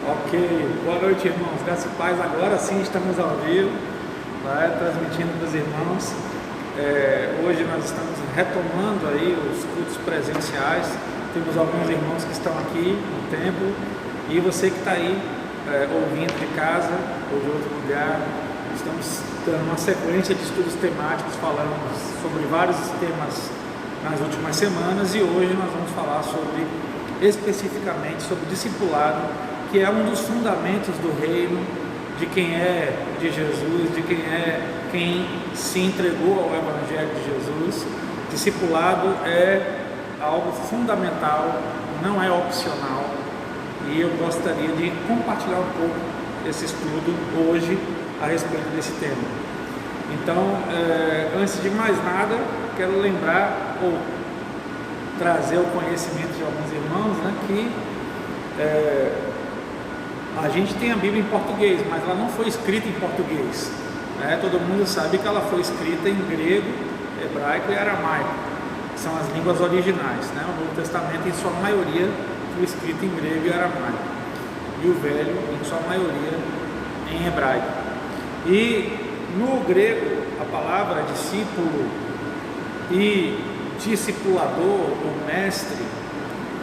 Ok, boa noite, irmãos. Graças e paz. Agora sim estamos ao vivo, transmitindo para os irmãos. Hoje nós estamos retomando aí os cultos presenciais. Temos alguns irmãos que estão aqui no templo e você que está aí ouvindo de casa ou de outro lugar. Estamos dando uma sequência de estudos temáticos, falando sobre vários temas nas últimas semanas, e hoje nós vamos falar especificamente sobre discipulado, que é um dos fundamentos do reino, de quem é de Jesus, de quem se entregou ao Evangelho de Jesus. Discipulado é algo fundamental, não é opcional, e eu gostaria de compartilhar um pouco esse estudo hoje a respeito desse tema. Então, antes de mais nada, quero lembrar ou trazer o conhecimento de alguns irmãos, que a gente tem a Bíblia em português, mas ela não foi escrita em português. Todo mundo sabe que ela foi escrita em grego, hebraico e aramaico, que são as línguas originais. O Novo Testamento, em sua maioria, foi escrito em grego e aramaico, e o Velho, em sua maioria, em hebraico. E no grego, a palavra discípulo e discipulador, ou mestre,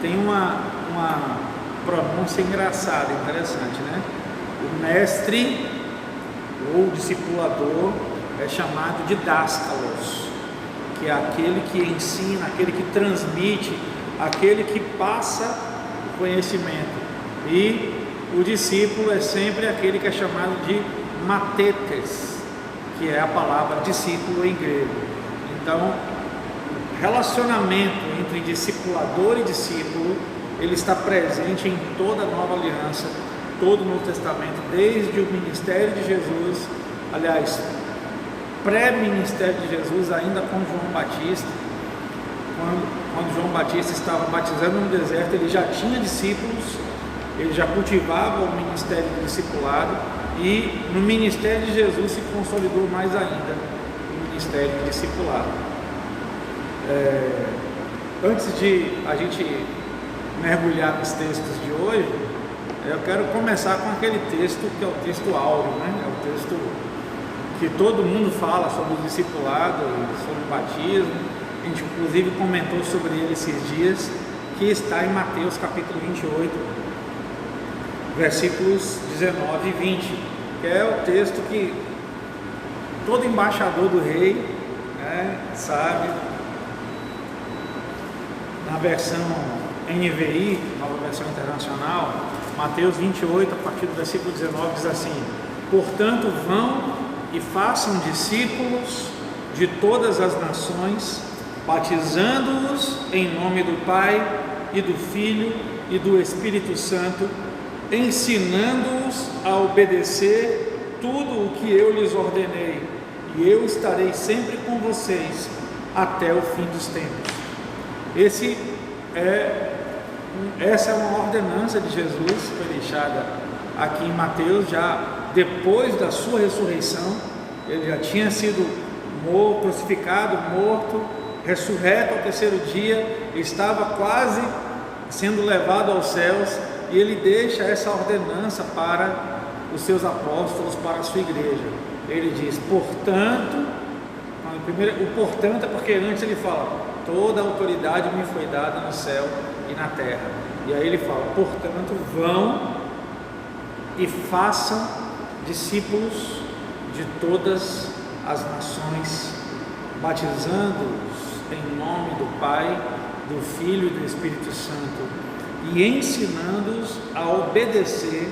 tem uma pronúncia engraçada, interessante, O mestre ou discipulador é chamado de dáskalos, que é aquele que ensina, aquele que transmite, aquele que passa o conhecimento. E o discípulo é sempre aquele que é chamado de matetes, que é a palavra discípulo em grego. Então, o relacionamento entre discipulador e discípulo, ele está presente em toda a Nova Aliança, todo o Novo Testamento, desde o ministério de Jesus, aliás, pré-ministério de Jesus, ainda com João Batista. Quando João Batista estava batizando no deserto, ele já tinha discípulos, ele já cultivava o ministério do discipulado, e no ministério de Jesus se consolidou mais ainda o ministério do discipulado. Antes de a gente mergulhar nos textos de hoje, eu quero começar com aquele texto que é o texto áureo, É o texto que todo mundo fala sobre o discipulado, sobre o batismo. A gente inclusive comentou sobre ele esses dias, que está em Mateus capítulo 28, versículos 19 e 20, que é o texto que todo embaixador do rei sabe. Na versão NVI, nova versão internacional, Mateus 28, a partir do versículo 19, diz assim: portanto, vão e façam discípulos de todas as nações, batizando-os em nome do Pai e do Filho e do Espírito Santo, ensinando-os a obedecer tudo o que eu lhes ordenei, e eu estarei sempre com vocês até o fim dos tempos. Essa é uma ordenança de Jesus, foi deixada aqui em Mateus, já depois da sua ressurreição. Ele já tinha sido crucificado, morto, ressurreto ao terceiro dia, estava quase sendo levado aos céus, e ele deixa essa ordenança para os seus apóstolos, para a sua igreja. Ele diz, portanto, o portanto é porque antes ele fala, toda a autoridade me foi dada no céu e na terra. E aí ele fala, portanto, vão e façam discípulos de todas as nações, batizando-os em nome do Pai, do Filho e do Espírito Santo, e ensinando-os a obedecer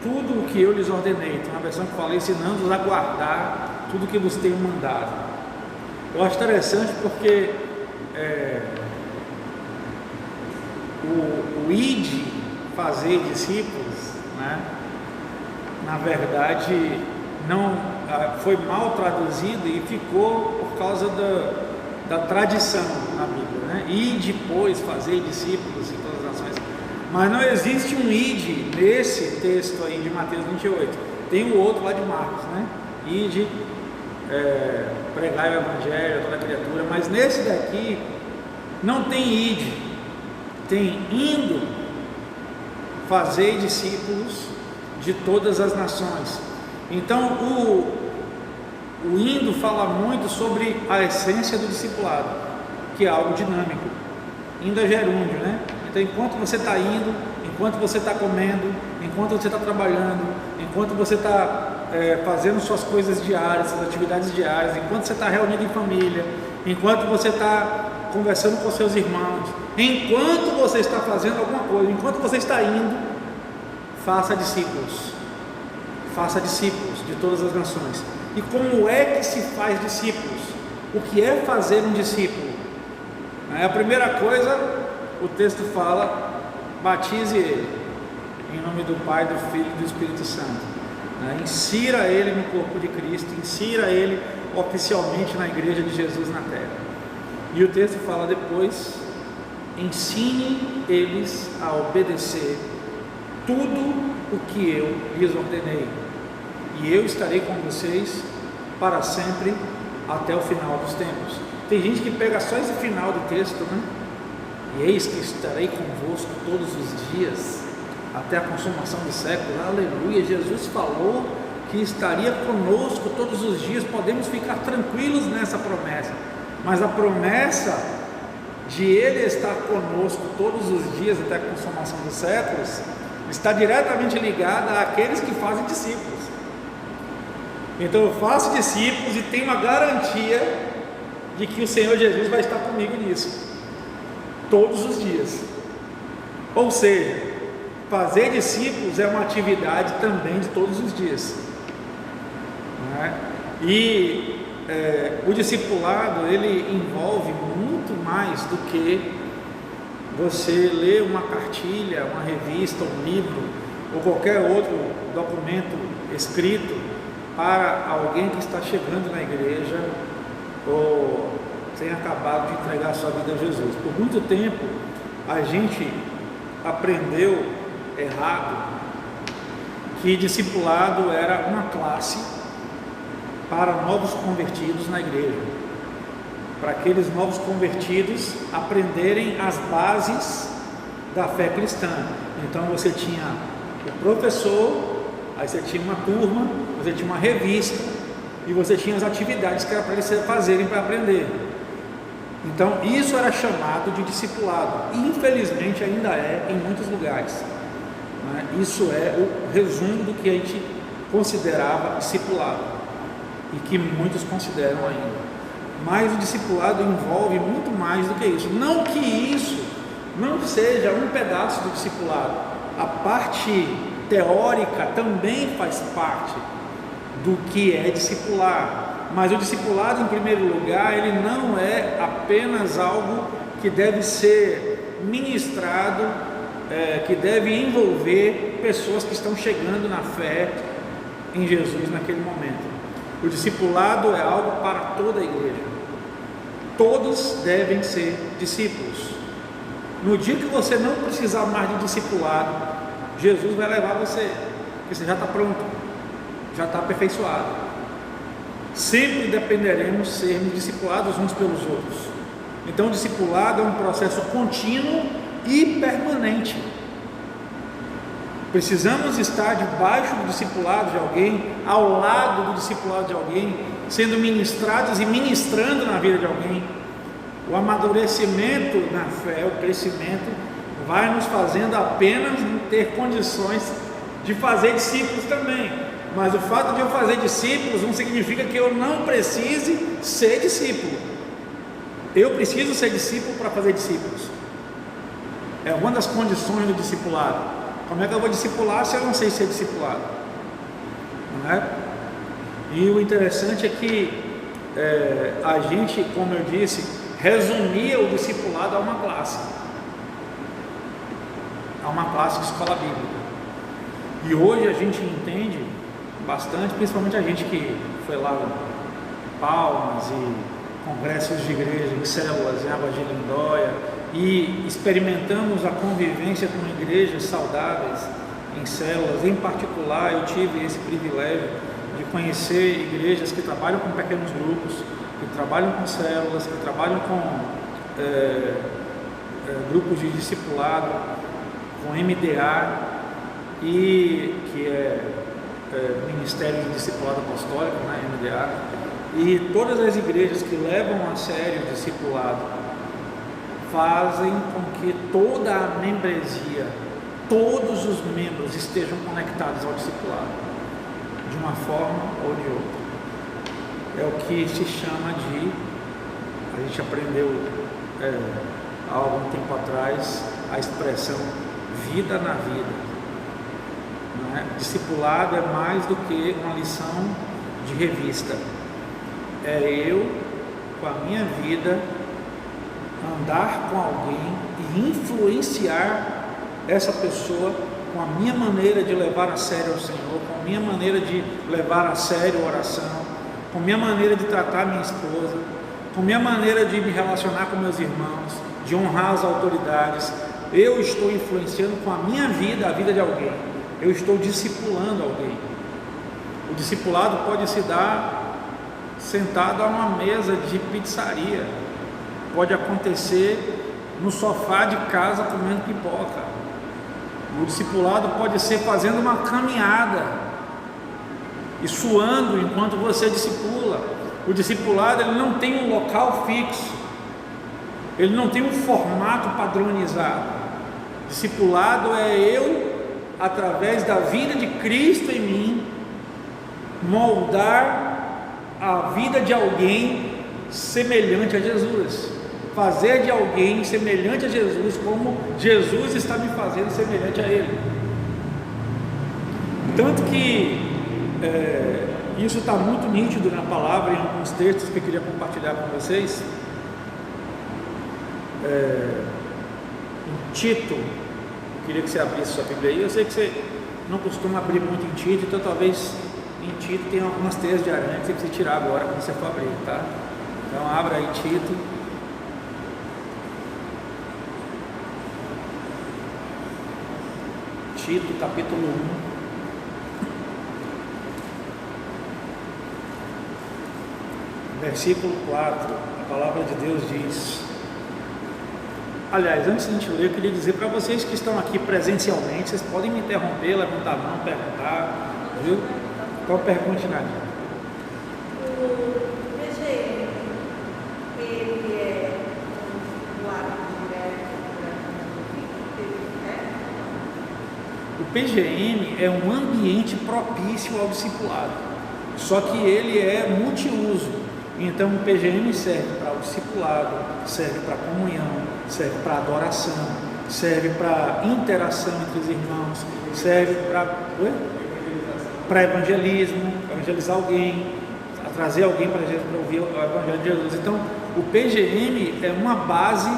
tudo o que eu lhes ordenei. Tem uma versão que fala, ensinando-os a guardar tudo o que vos tenho mandado. Eu acho interessante porque o ide, fazer discípulos, na verdade não foi mal traduzido e ficou por causa da tradição na Bíblia, ide, pois, fazer discípulos em todas as nações. Mas não existe um ide nesse texto aí de Mateus 28. Tem o outro lá de Marcos, ide, pregar o Evangelho a toda criatura, mas nesse daqui não tem ide, tem indo, fazei discípulos de todas as nações. Então o indo fala muito sobre a essência do discipulado, que é algo dinâmico. Indo é gerúndio, né? Então enquanto você está indo, enquanto você está comendo, enquanto você está trabalhando, enquanto você está fazendo suas coisas diárias, suas atividades diárias, enquanto você está reunido em família, enquanto você está conversando com seus irmãos, enquanto você está fazendo alguma coisa, enquanto você está indo, faça discípulos de todas as nações. E como é que se faz discípulos? O que é fazer um discípulo? A primeira coisa, o texto fala: batize ele em nome do Pai, do Filho e do Espírito Santo. Insira ele no corpo de Cristo, insira ele oficialmente na igreja de Jesus na terra. E o texto fala depois: ensine eles a obedecer tudo o que eu lhes ordenei, e eu estarei com vocês para sempre, até o final dos tempos. Tem gente que pega só esse final do texto, né? E eis que estarei convosco todos os dias, até a consumação dos séculos. Aleluia, Jesus falou que estaria conosco todos os dias. Podemos ficar tranquilos nessa promessa, mas a promessa de Ele estar conosco todos os dias até a consumação dos séculos está diretamente ligada àqueles que fazem discípulos. Então eu faço discípulos e tenho a garantia de que o Senhor Jesus vai estar comigo nisso, todos os dias. Ou seja, fazer discípulos é uma atividade também de todos os dias, não é? E o discipulado, ele envolve muito mais do que você ler uma cartilha, uma revista, um livro ou qualquer outro documento escrito para alguém que está chegando na igreja ou tem acabado de entregar a sua vida a Jesus. Por muito tempo a gente aprendeu errado que discipulado era uma classe para novos convertidos na igreja, para aqueles novos convertidos aprenderem as bases da fé cristã. Então você tinha o professor, aí você tinha uma turma, você tinha uma revista e você tinha as atividades que era para eles fazerem para aprender. Então isso era chamado de discipulado, e infelizmente ainda é em muitos lugares, né? Isso é o resumo do que a gente considerava discipulado e que muitos consideram ainda. Mas o discipulado envolve muito mais do que isso. Não que isso não seja um pedaço do discipulado, a parte teórica também faz parte do que é discipular. Mas o discipulado, em primeiro lugar, ele não é apenas algo que deve ser ministrado, que deve envolver pessoas que estão chegando na fé em Jesus naquele momento. O discipulado é algo para toda a igreja. Todos devem ser discípulos. No dia que você não precisar mais de discipulado, Jesus vai levar você, porque você já está pronto, já está aperfeiçoado. Sempre dependeremos sermos discipulados uns pelos outros. Então o discipulado é um processo contínuo e permanente. Precisamos estar debaixo do discipulado de alguém, ao lado do discipulado de alguém, sendo ministrados e ministrando na vida de alguém. O amadurecimento na fé, o crescimento, vai nos fazendo apenas ter condições de fazer discípulos também. Mas o fato de eu fazer discípulos não significa que eu não precise ser discípulo. Eu preciso ser discípulo para fazer discípulos. É uma das condições do discipulado. Como é que eu vou discipular se eu não sei ser discipulado? Não é? E o interessante é que a gente, como eu disse, resumia o discipulado a uma classe de escola bíblica. E hoje a gente entende bastante, principalmente a gente que foi lá em Palmas e congressos de igreja, em células, em Águas de Lindóia, e experimentamos a convivência com igrejas saudáveis em células. Em particular, eu tive esse privilégio de conhecer igrejas que trabalham com pequenos grupos, que trabalham com células, que trabalham com grupos de discipulado, com MDA, e que é Ministério de Discipulado Apostólico, né, MDA, e todas as igrejas que levam a sério o discipulado fazem com que toda a membresia, todos os membros estejam conectados ao discipulado, de uma forma ou de outra. É o que se chama de, a gente aprendeu há algum tempo atrás, a expressão vida na vida. Não é? Discipulado é mais do que uma lição de revista. É eu, com a minha vida, andar com alguém e influenciar essa pessoa com a minha maneira de levar a sério ao Senhor, com a minha maneira de levar a sério a oração, com a minha maneira de tratar minha esposa, com a minha maneira de me relacionar com meus irmãos, de honrar as autoridades. Eu estou influenciando com a minha vida a vida de alguém. Eu estou discipulando alguém. O discipulado pode se dar sentado a uma mesa de pizzaria, pode acontecer no sofá de casa comendo pipoca. O discipulado pode ser fazendo uma caminhada e suando enquanto você discipula. O discipulado, ele não tem um local fixo, ele não tem um formato padronizado. Discipulado é eu, através da vida de Cristo em mim, moldar a vida de alguém semelhante a Jesus, fazer de alguém semelhante a Jesus, como Jesus está me fazendo semelhante a Ele. Tanto que isso está muito nítido na palavra, em alguns textos que eu queria compartilhar com vocês. Em Tito, eu queria que você abrisse sua Bíblia aí. Eu sei que você não costuma abrir muito em Tito, então talvez em Tito tem algumas teias de aranha que você precisa tirar agora quando você for abrir, tá? Então abra aí Tito. Tito, capítulo 1, versículo 4, a palavra de Deus diz. Aliás, antes de a gente ler, eu queria dizer para vocês que estão aqui presencialmente, vocês podem me interromper, levantar a mão, perguntar, viu? Qual pergunta, Nadia? O PGM, ele é do lado direto? O PGM é um ambiente propício ao discipulado, só que ele é multiuso. Então o PGM serve para o discipulado, serve para comunhão, serve para adoração, serve para interação entre os irmãos, serve para evangelismo, evangelizar alguém, trazer alguém para Jesus, para ouvir o evangelho de Jesus. Então o PGM é uma base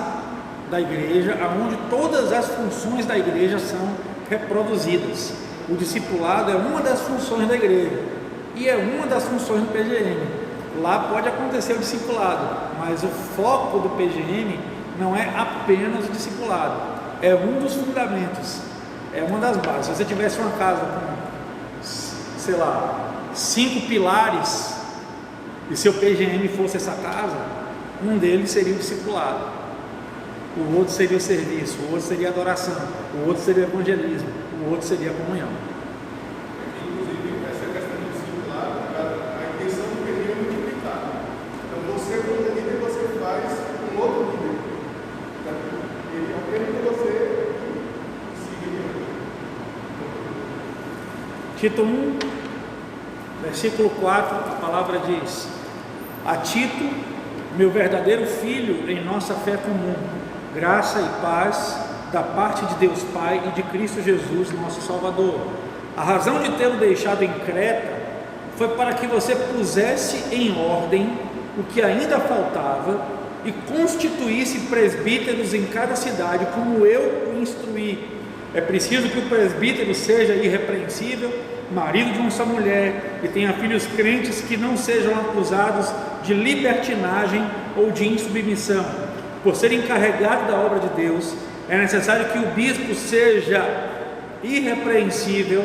da igreja, onde todas as funções da igreja são reproduzidas. O discipulado é uma das funções da igreja e é uma das funções do PGM. Lá pode acontecer o discipulado, mas o foco do PGM não é apenas o discipulado, é um dos fundamentos, é uma das bases. Se você tivesse uma casa com, sei lá, 5 pilares, e seu PGM fosse essa casa, um deles seria o discipulado, o outro seria o serviço, o outro seria a adoração, o outro seria o evangelismo, o outro seria a comunhão. Tito 1, versículo 4, a palavra diz: a Tito, meu verdadeiro filho em nossa fé comum, graça e paz da parte de Deus Pai e de Cristo Jesus, nosso Salvador. A razão de tê-lo deixado em Creta foi para que você pusesse em ordem o que ainda faltava e constituísse presbíteros em cada cidade, como eu o instruí. É preciso que o presbítero seja irrepreensível, marido de uma só mulher, e tenha filhos crentes que não sejam acusados de libertinagem ou de insubmissão. Por ser encarregado da obra de Deus, é necessário que o bispo seja irrepreensível,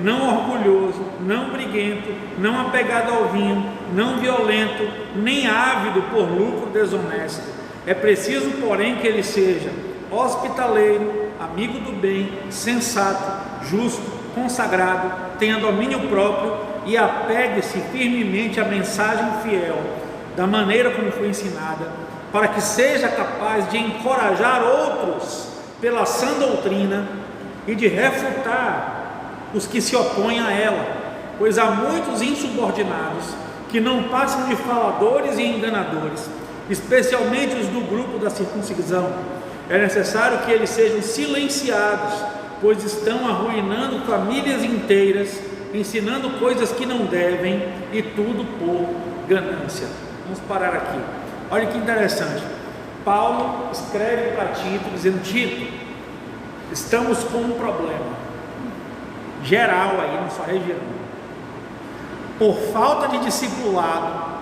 não orgulhoso, não briguento, não apegado ao vinho, não violento, nem ávido por lucro desonesto. É preciso, porém, que ele seja hospitaleiro, amigo do bem, sensato, justo, consagrado, tenha domínio próprio e apegue-se firmemente à mensagem fiel, da maneira como foi ensinada, para que seja capaz de encorajar outros pela sã doutrina e de refutar os que se opõem a ela, pois há muitos insubordinados que não passam de faladores e enganadores, especialmente os do grupo da circuncisão. É necessário que eles sejam silenciados, pois estão arruinando famílias inteiras, ensinando coisas que não devem, e tudo por ganância. Vamos parar aqui. Olha que interessante. Paulo escreve para Tito, dizendo: Tito, estamos com um problema geral aí na sua região. Por falta de discipulado,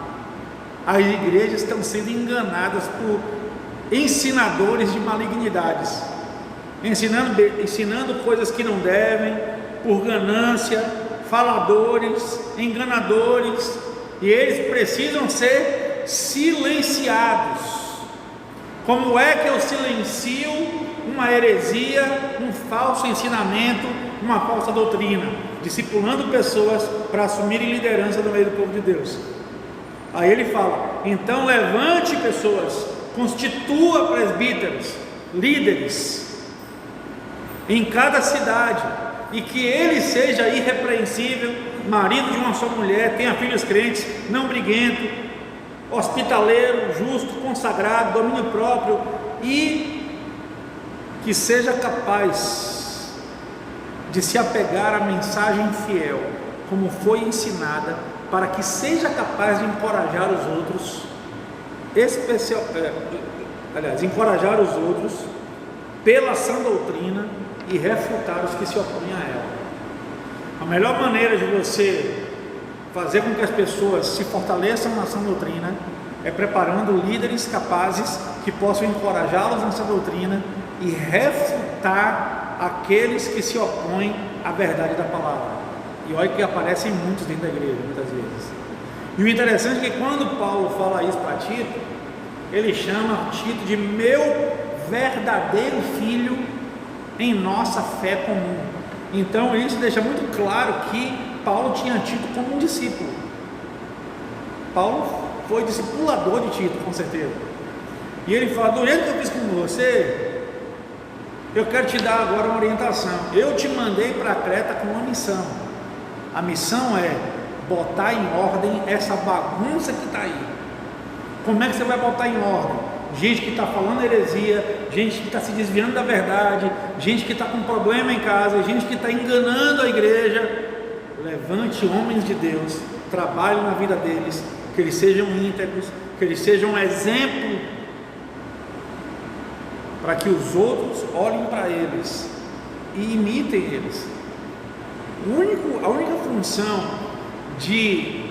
as igrejas estão sendo enganadas por ensinadores de malignidades, ensinando coisas que não devem, por ganância, faladores, enganadores, e eles precisam ser silenciados. Como é que eu silencio uma heresia, um falso ensinamento, uma falsa doutrina? Discipulando pessoas para assumirem liderança no meio do povo de Deus. Aí ele fala: então levante pessoas, constitua presbíteros, líderes em cada cidade, e que ele seja irrepreensível, marido de uma só mulher, tenha filhos crentes, não briguento, hospitaleiro, justo, consagrado, domínio próprio, e que seja capaz de se apegar à mensagem fiel, como foi ensinada, para que seja capaz de encorajar os outros, encorajar os outros pela sã doutrina e refutar os que se opõem a ela. A melhor maneira de você fazer com que as pessoas se fortaleçam na sã doutrina é preparando líderes capazes que possam encorajá-los nessa doutrina e refutar aqueles que se opõem à verdade da palavra. E olha que aparecem muitos dentro da igreja, muitas vezes. E o interessante é que quando Paulo fala isso para Tito, ele chama Tito de meu verdadeiro filho em nossa fé comum. Então isso deixa muito claro que Paulo tinha Tito como um discípulo. Paulo foi discipulador de Tito, com certeza. E ele fala: do jeito que eu fiz com você, eu quero te dar agora uma orientação. Eu te mandei para Creta com uma missão. A missão é botar em ordem essa bagunça que está aí. Como é que você vai botar em ordem? Gente que está falando heresia, gente que está se desviando da verdade, gente que está com problema em casa, gente que está enganando a igreja. Levante homens de Deus, trabalhe na vida deles, que eles sejam íntegros, que eles sejam um exemplo, para que os outros olhem para eles e imitem eles. A única função de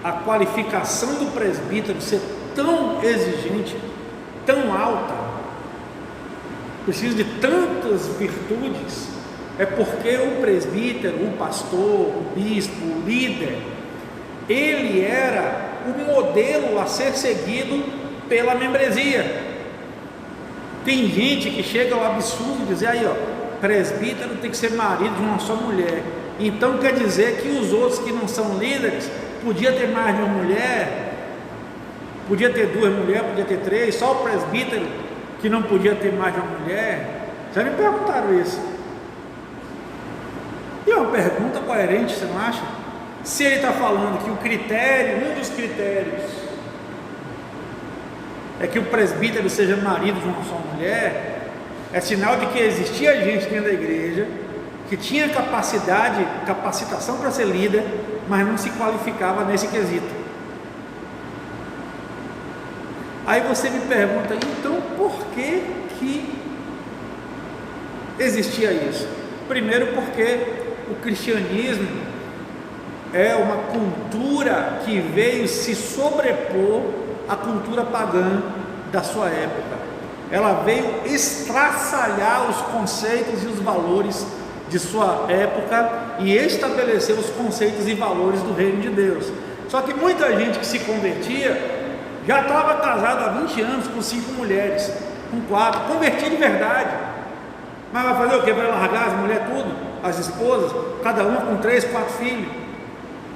a qualificação do presbítero ser tão exigente, tão alta, precisa de tantas virtudes, é porque o presbítero, o pastor, o bispo, o líder, ele era o modelo a ser seguido pela membresia. Tem gente que chega ao absurdo de dizer: aí ó, presbítero tem que ser marido de uma só mulher. Então quer dizer que os outros que não são líderes podia ter mais de uma mulher, podia ter duas mulheres, podia ter três, só o presbítero que não podia ter mais de uma mulher. Já me perguntaram isso. E é uma pergunta coerente, você não acha? Se ele está falando que o critério, um dos critérios é que o presbítero seja marido de uma só mulher, é sinal de que existia gente dentro da igreja que tinha capacitação para ser líder, mas não se qualificava nesse quesito. Aí você me pergunta: então por que existia isso? Primeiro, porque o cristianismo é uma cultura que veio se sobrepor à cultura pagã da sua época. Ela veio estraçalhar os conceitos e os valores de sua época e estabelecer os conceitos e valores do reino de Deus. Só que muita gente que se convertia já estava casado há 20 anos com 5 mulheres, com 4, convertia de verdade. Mas vai fazer o quê? Vai largar as mulheres tudo? as esposas, cada uma com 3, 4 filhos.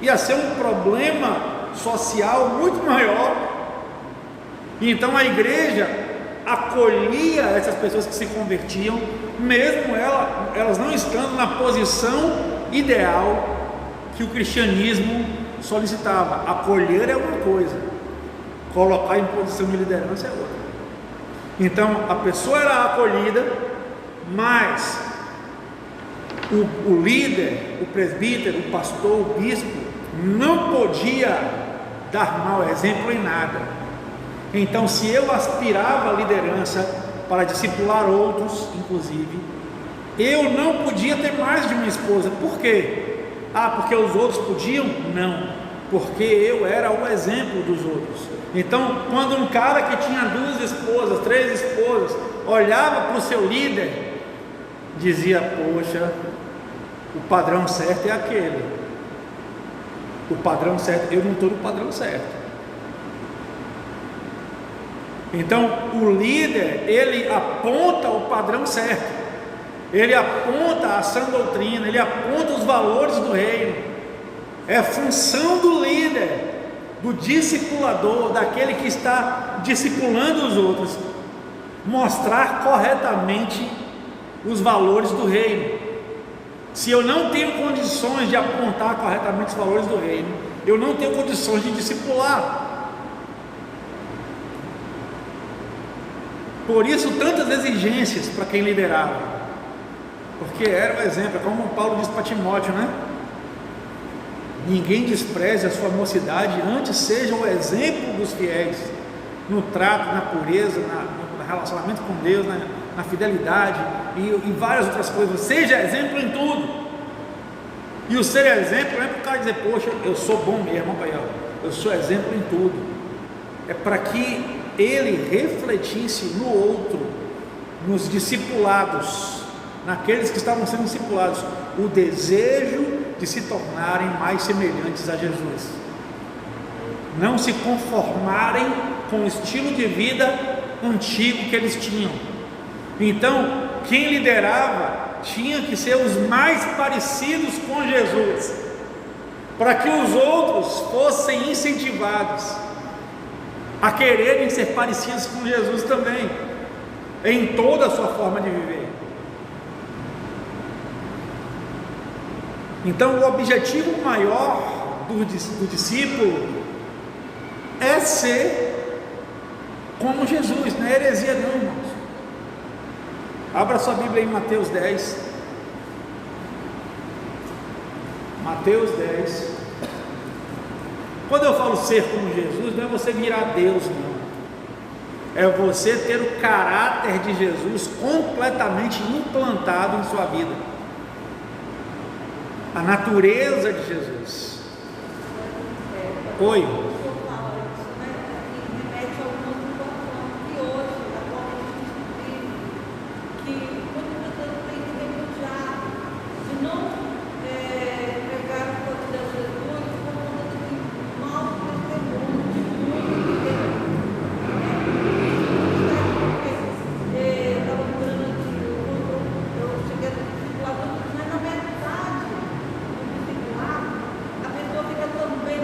Ia ser um problema social muito maior. E então a igreja acolhia essas pessoas que se convertiam, mesmo elas não estando na posição ideal que o cristianismo solicitava. Acolher é uma coisa, colocar em posição de liderança é outra. Então a pessoa era acolhida, mas o líder, o presbítero, o pastor, o bispo não podia dar mau exemplo em nada. Então, se eu aspirava à liderança para discipular outros, inclusive, eu não podia ter mais de uma esposa. Por quê? Porque os outros podiam? Não, porque eu era o exemplo dos outros. Então, quando um cara que tinha 2 esposas, 3 esposas, olhava para o seu líder, dizia: poxa, o padrão certo é aquele. O padrão certo, eu não estou no padrão certo. Então, o líder, ele aponta o padrão certo, ele aponta a sã doutrina, ele aponta os valores do reino. É função do líder, do discipulador, daquele que está discipulando os outros, mostrar corretamente os valores do reino. Se eu não tenho condições de apontar corretamente os valores do reino, eu não tenho condições de discipular. Por isso tantas exigências para quem liderava, porque era o exemplo, como Paulo diz para Timóteo, né? Ninguém despreze a sua mocidade, antes seja o exemplo dos fiéis, no trato, na pureza, no relacionamento com Deus, na fidelidade e várias outras coisas. Seja exemplo em tudo. E o ser exemplo não é para o cara dizer: poxa, eu sou bom mesmo, eu sou exemplo em tudo. É para que ele refletisse no outro, nos discipulados, naqueles que estavam sendo discipulados, o desejo de se tornarem mais semelhantes a Jesus, não se conformarem com o estilo de vida antigo que eles tinham. Então, quem liderava tinha que ser os mais parecidos com Jesus, para que os outros fossem incentivados a quererem ser parecidos com Jesus também, em toda a sua forma de viver. Então, o objetivo maior do discípulo é ser como Jesus, não é heresia não, irmãos. Abra sua Bíblia em Mateus 10. Mateus 10. Quando eu falo ser como Jesus, não é você virar Deus, não. É você ter o caráter de Jesus completamente implantado em sua vida. A natureza de Jesus. Oi. A pessoa fica também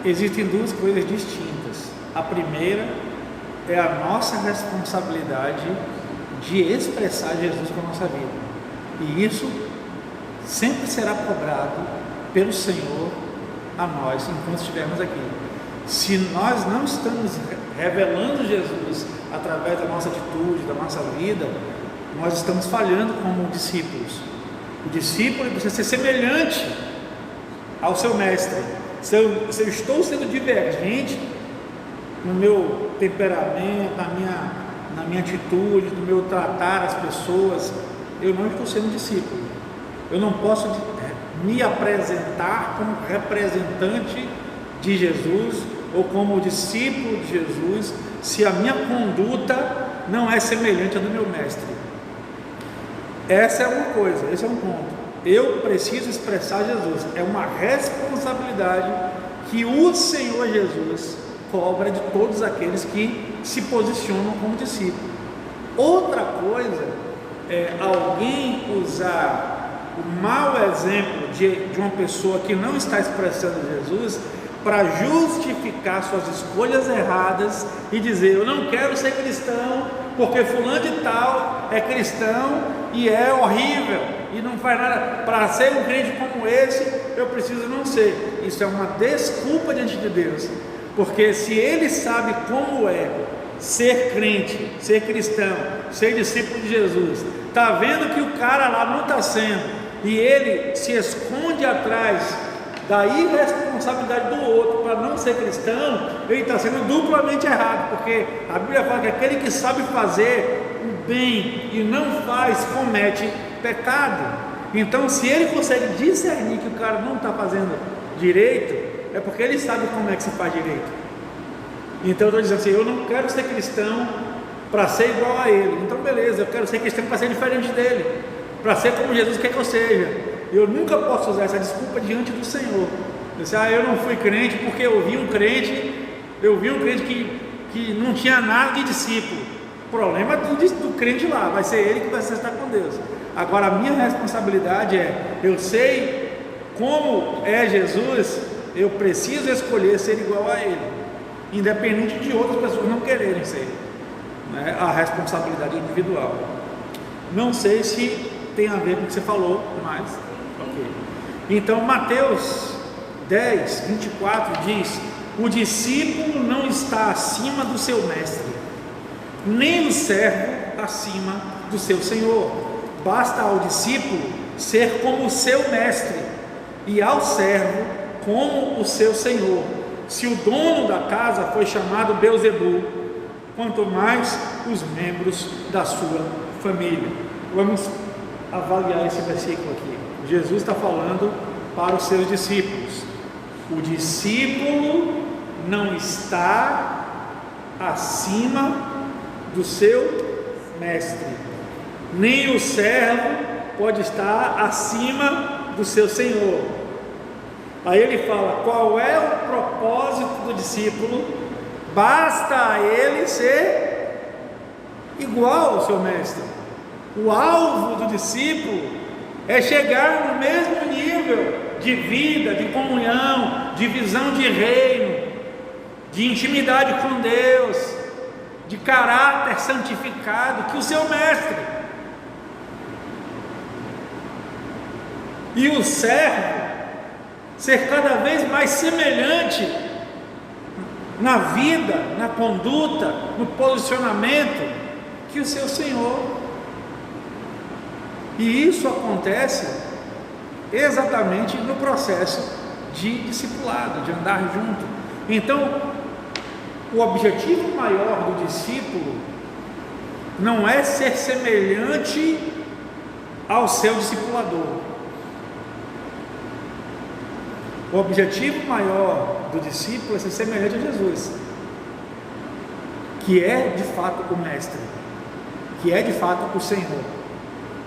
existem duas coisas distintas. A primeira é a nossa responsabilidade de expressar Jesus com a nossa vida. E isso sempre será cobrado pelo Senhor a nós enquanto estivermos aqui. Se nós não estamos revelando Jesus através da nossa atitude, da nossa vida, nós estamos falhando como discípulos. O discípulo precisa ser semelhante ao seu mestre. Se eu estou sendo divergente no meu temperamento, na minha atitude, no meu tratar as pessoas, eu não estou sendo discípulo. Eu não posso me apresentar como representante de Jesus ou como discípulo de Jesus se a minha conduta não é semelhante à do meu mestre. Essa é uma coisa, esse é um ponto. Eu preciso expressar Jesus. É uma responsabilidade que o Senhor Jesus cobra de todos aqueles que se posicionam como discípulo. Outra coisa é alguém usar o mau exemplo de uma pessoa que não está expressando Jesus para justificar suas escolhas erradas e dizer: eu não quero ser cristão porque fulano de tal é cristão e é horrível e não faz nada. Para ser um crente como esse eu preciso não ser. Isso é uma desculpa diante de Deus, porque se ele sabe como é ser crente, ser cristão, ser discípulo de Jesus, está vendo que o cara lá não está sendo, e ele se esconde atrás da irresponsabilidade do outro para não ser cristão, ele está sendo duplamente errado, porque a Bíblia fala que aquele que sabe fazer o bem e não faz, comete pecado. Então, se ele consegue discernir que o cara não está fazendo direito, é porque ele sabe como é que se faz direito. Então eu estou dizendo assim: eu não quero ser cristão para ser igual a ele. Então beleza, eu quero ser cristão para ser diferente dele, para ser como Jesus quer que eu seja. Eu nunca posso usar essa desculpa diante do Senhor. Eu disse: eu não fui crente porque eu vi um crente que não tinha nada de discípulo. O problema do crente lá, vai ser ele que vai estar com Deus. Agora a minha responsabilidade é: eu sei como é Jesus, eu preciso escolher ser igual a ele, independente de outras pessoas não quererem ser, né? A responsabilidade individual. Não sei se tem a ver com o que você falou, mas ok. Então Mateus 10, 24 diz: o discípulo não está acima do seu mestre, nem o servo acima do seu senhor. Basta ao discípulo ser como o seu mestre, e ao servo como o seu senhor. Se o dono da casa foi chamado Beelzebul, quanto mais os membros da sua família. Vamos avaliar esse versículo aqui. Jesus está falando para os seus discípulos: o discípulo não está acima do seu mestre, nem o servo pode estar acima do seu senhor. Aí ele fala: qual é o propósito do discípulo? Basta a ele ser igual ao seu mestre. O alvo do discípulo é chegar no mesmo nível de vida, de comunhão, de visão de reino, de intimidade com Deus, de caráter santificado que o seu mestre. E o servo ser cada vez mais semelhante na vida, na conduta, no posicionamento que o seu Senhor. E isso acontece exatamente no processo de discipulado, de andar junto. Então, o objetivo maior do discípulo não é ser semelhante ao seu discipulador. O objetivo maior do discípulo é ser semelhante a Jesus, que é de fato o mestre, que é de fato o Senhor,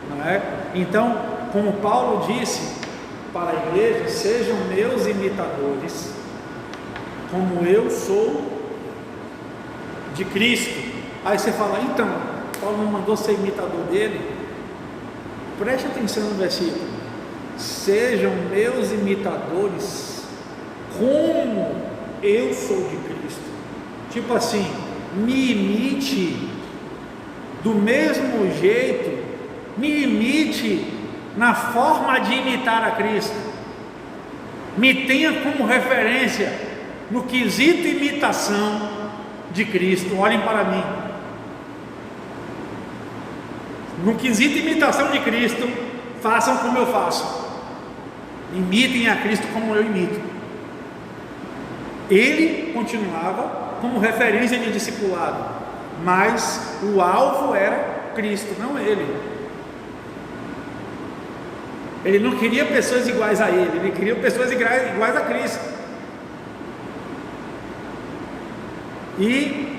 não é? Então, como Paulo disse para a igreja: sejam meus imitadores, como eu sou de Cristo. Aí você fala: então, Paulo não mandou ser imitador dele? Preste atenção no versículo: sejam meus imitadores, como eu sou de Cristo. Tipo assim, me imite do mesmo jeito, me imite na forma de imitar a Cristo, me tenha como referência no quesito imitação de Cristo. Olhem para mim, no quesito imitação de Cristo, façam como eu faço, imitem a Cristo como eu imito. Ele continuava como referência de discipulado, mas o alvo era Cristo, não ele. Ele não queria pessoas iguais a ele queria pessoas iguais a Cristo. E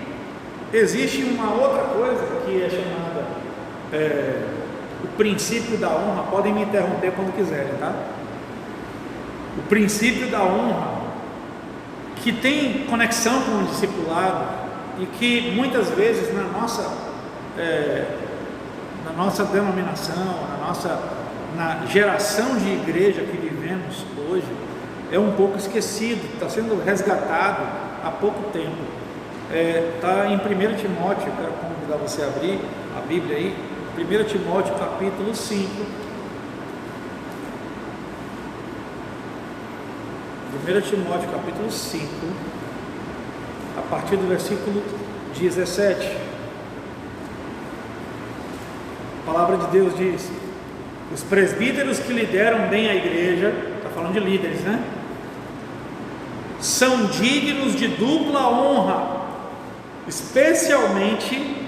existe uma outra coisa que é chamada o princípio da honra. Podem me interromper quando quiserem, tá? O princípio da honra, que tem conexão com o discipulado e que muitas vezes na nossa denominação, na geração de igreja que vivemos hoje, é um pouco esquecido, está sendo resgatado há pouco tempo. Está em 1 Timóteo, eu quero convidar você a abrir a Bíblia aí, 1 Timóteo capítulo 5. 1 Timóteo capítulo 5, a partir do versículo 17. A palavra de Deus diz: os presbíteros que lideram bem a igreja, está falando de líderes, né? São dignos de dupla honra, especialmente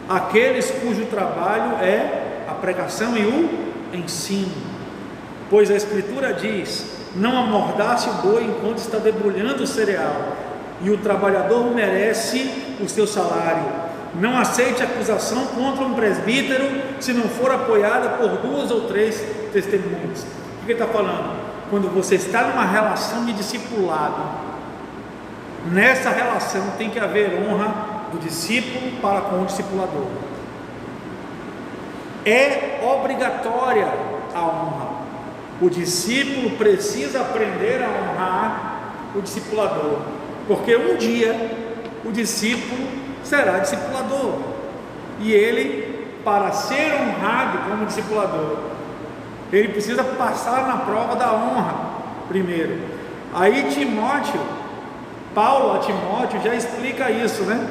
aqueles cujo trabalho é a pregação e o ensino. Pois a Escritura diz: não amordace o boi enquanto está debulhando o cereal, e o trabalhador merece o seu salário. Não aceite acusação contra um presbítero se não for apoiada por 2 ou 3 testemunhas. O que ele está falando? Quando você está numa relação de discipulado, nessa relação tem que haver honra do discípulo para com o discipulador. É obrigatória a honra. O discípulo precisa aprender a honrar o discipulador, porque um dia o discípulo será discipulador, e ele, para ser honrado como discipulador, ele precisa passar na prova da honra primeiro. Aí Paulo a Timóteo já explica isso, né?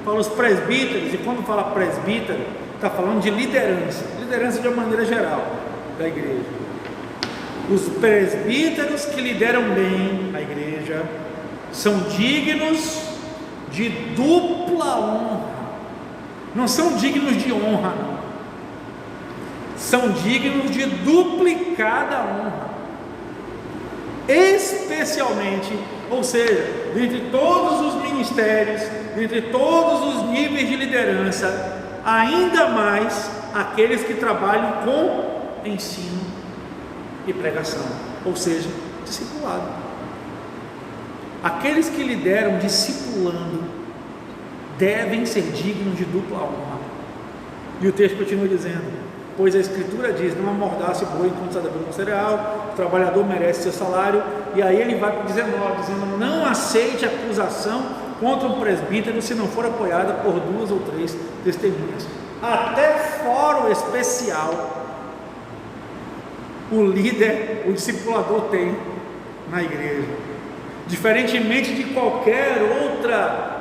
Fala os presbíteros, e quando fala presbítero, está falando de liderança de uma maneira geral da igreja. Os presbíteros que lideram bem a igreja são dignos de dupla honra. Não são dignos de honra, não. São dignos de duplicada honra. Especialmente, ou seja, dentre todos os ministérios, dentre todos os níveis de liderança, ainda mais aqueles que trabalham com ensino e pregação, ou seja, discipulado. Aqueles que lideram discipulando devem ser dignos de dupla honra. E o texto continua dizendo: pois a Escritura diz: não amordace boi enquanto está debulhando o cereal, o trabalhador merece seu salário. E aí ele vai para o 19, dizendo: não aceite acusação contra um presbítero se não for apoiada por 2 ou 3 testemunhas. Até fórum especial o líder, o discipulador tem na igreja, diferentemente de qualquer outra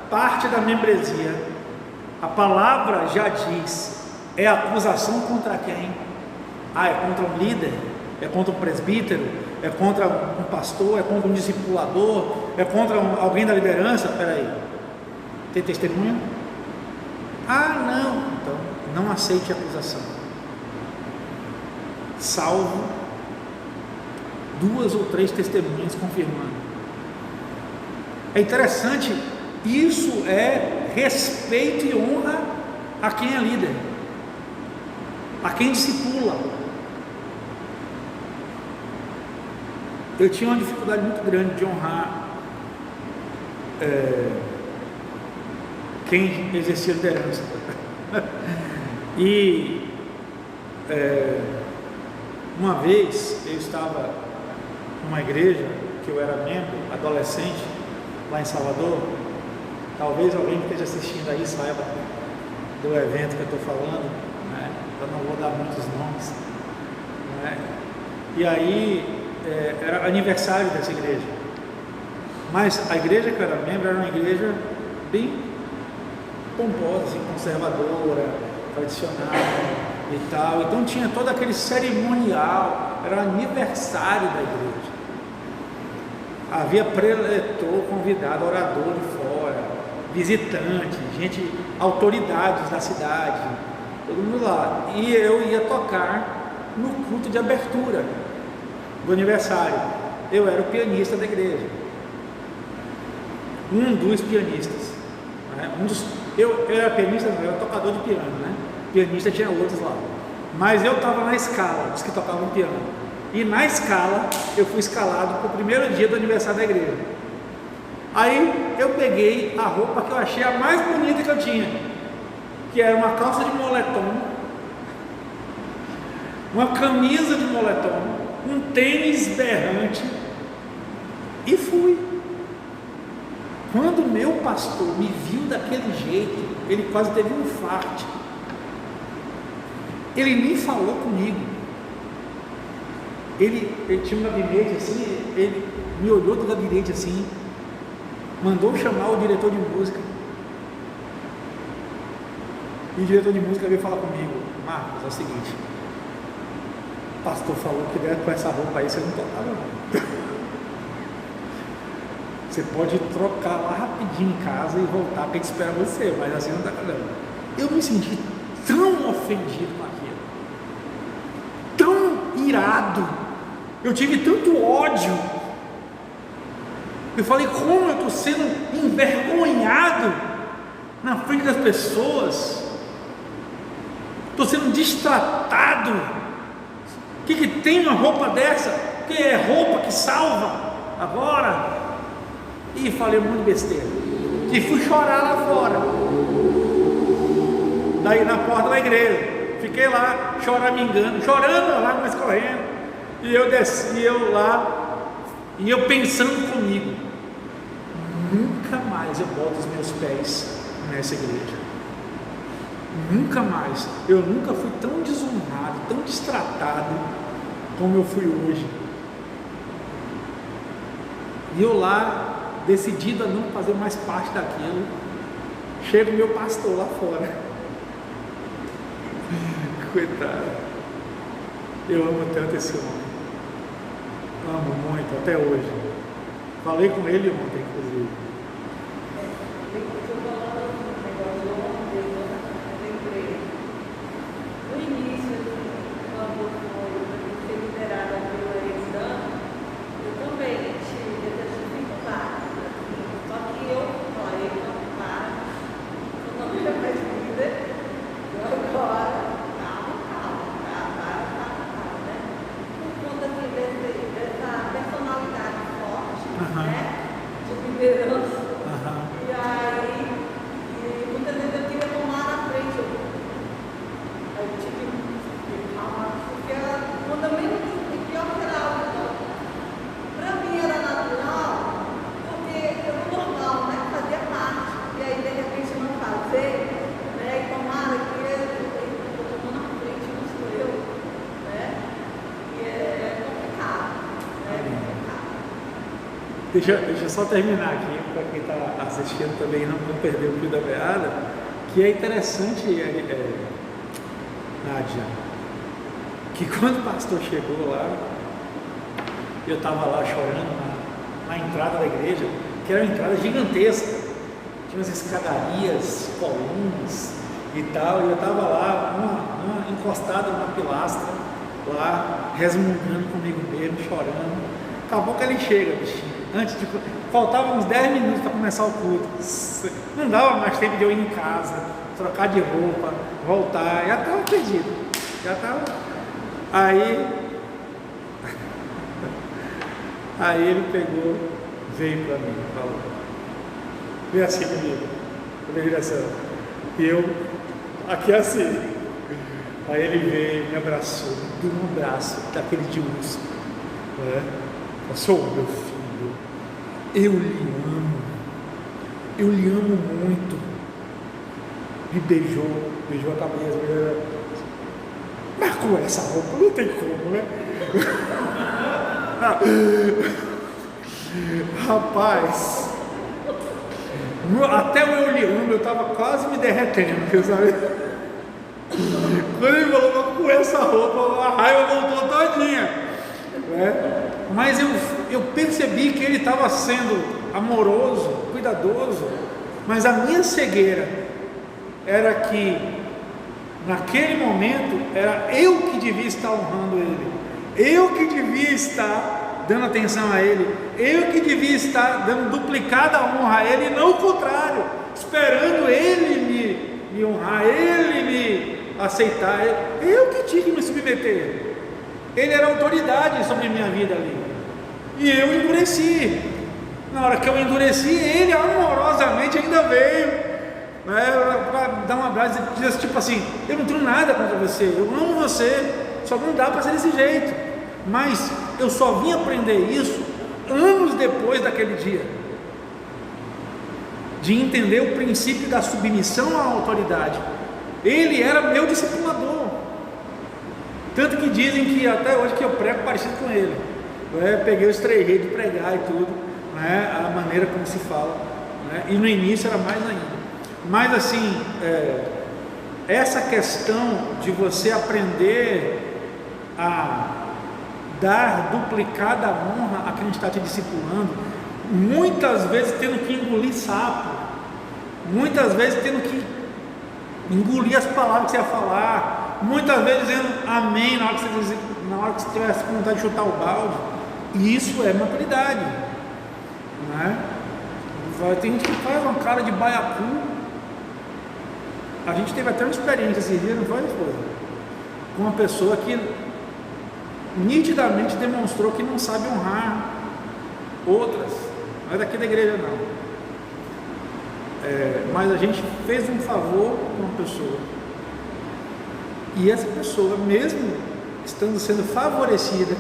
parte da membresia. A palavra já diz: é acusação contra quem? É contra um líder? É contra um presbítero? É contra um pastor? É contra um discipulador? É contra alguém da liderança? Peraí, tem testemunha? Não, então não aceite acusação, salvo 2 ou 3 testemunhas confirmando. É interessante, isso é respeito e honra a quem é líder, a quem discipula. Eu tinha uma dificuldade muito grande de honrar quem exercia liderança. E uma vez eu estava numa igreja que eu era membro, adolescente, lá em Salvador. Talvez alguém que esteja assistindo aí saiba do evento que eu estou falando, né? Eu não vou dar muitos nomes, né? E aí era aniversário dessa igreja, mas a igreja que eu era membro era uma igreja bem pomposa, assim, conservadora, tradicional e tal, então tinha todo aquele cerimonial, era o aniversário da igreja, havia preletor, convidado, orador de fora, visitante, gente, autoridades da cidade, todo mundo lá, e eu ia tocar no culto de abertura do aniversário. Eu era o pianista da igreja, um dos pianistas, né? Eu era pianista, não, eu era tocador de piano, né? Pianista tinha outros lá, mas eu estava na escala dos que tocavam piano, e na escala eu fui escalado para o primeiro dia do aniversário da igreja. Aí eu peguei a roupa que eu achei a mais bonita que eu tinha, que era uma calça de moletom, uma camisa de moletom, um tênis berrante, e fui. Quando meu pastor me viu daquele jeito, ele quase teve um infarto. Ele nem falou comigo. Ele tinha um gabinete assim, ele me olhou do gabinete assim, mandou chamar o diretor de música. E o diretor de música veio falar comigo: Marcos, é o seguinte, o pastor falou que com essa roupa aí você não tocava não. Você pode trocar lá rapidinho em casa e voltar, porque a gente espera você, mas assim não está dando. Eu me senti tão ofendido com aquilo, tão irado, eu tive tanto ódio. Eu falei: como eu estou sendo envergonhado na frente das pessoas, estou sendo destratado. O que tem uma roupa dessa? Que é roupa que salva agora? E falei um monte de besteira, e fui chorar lá fora, daí na porta da igreja, fiquei lá choramingando, chorando lá, mas correndo, e eu desci, eu lá, e eu pensando comigo: nunca mais eu boto os meus pés nessa igreja, nunca mais, eu nunca fui tão desonrado, tão destratado como eu fui hoje. E eu lá, decidido a não fazer mais parte daquilo, chega o meu pastor lá fora. Coitado, eu amo tanto esse homem, amo muito, até hoje. Falei com ele ontem, inclusive. No início, quando eu fui liderada pela ex-dama, eu também tive dificuldade. Só que eu falei: não, para, eu não quero mais líder, eu agora, calma, né? Por conta dessa personalidade forte, né? De liderança. E aí, muitas vezes eu queria tomar na frente. Eu tive que calma, porque quando eu menos pior que era algo, para mim era natural, porque eu normal, né? Fazia parte, e aí de repente não fazer, né? E tomara que eu estou na frente, não sou eu, né? E é complicado, né? É complicado. Deixa eu só terminar aqui, para quem está assistindo também não perder o fio da meada, que é interessante, Nádia, que quando o pastor chegou lá, eu estava lá chorando na entrada da igreja, que era uma entrada gigantesca, tinha umas escadarias, colunas e tal, e eu estava lá, encostado numa pilastra, lá, resmungando comigo mesmo, chorando. Acabou que ele chega, bichinho. Faltavam uns 10 minutos para começar o culto. Não dava mais tempo de eu ir em casa, trocar de roupa, voltar. Já estava perdido. Já estava. Aí ele pegou, veio para mim, falou: vem assim comigo, na direção. E eu, aqui assim. Aí ele veio, me abraçou, me deu um abraço daquele de urso. Né? Eu sou meu filho. filho, eu lhe amo muito. Me beijou a cabeça, mas com essa roupa não tem como, né? Rapaz, até o eu lhe amo, eu estava quase me derretendo, sabe? Quando ele falou com essa roupa, a raiva voltou todinha, né? Mas eu percebi que ele estava sendo amoroso, cuidadoso, mas a minha cegueira era que naquele momento era eu que devia estar honrando ele, eu que devia estar dando atenção a ele, eu que devia estar dando duplicada honra a ele, e não o contrário, esperando ele me honrar, ele me aceitar, eu que tinha que me submeter. Ele era autoridade sobre a minha vida ali, e eu endureci. Na hora que eu endureci, ele amorosamente ainda veio, né, para dar um abraço e dizer tipo assim: eu não tenho nada contra você, eu amo você, só não dá para ser desse jeito. Mas eu só vim aprender isso anos depois daquele dia, de entender o princípio da submissão à autoridade. Ele era meu discipulador, tanto que dizem que até hoje que eu prego parecido com ele, né? Peguei os trejeitos de pregar e tudo, né? A maneira como se fala, né? E no início era mais ainda. Mas assim, essa questão de você aprender a dar duplicada honra a quem está te discipulando, muitas vezes tendo que engolir sapo, muitas vezes tendo que engolir as palavras que você ia falar, muitas vezes dizendo amém na hora que você tivesse vontade de chutar o balde. E isso é maturidade, né? Tem gente que faz uma cara de baiacu. A gente teve até uma experiência esses dias, não foi, esposa? Com uma pessoa que nitidamente demonstrou que não sabe honrar outras, não é daqui da igreja não, mas a gente fez um favor com uma pessoa, e essa pessoa, mesmo estando sendo favorecida,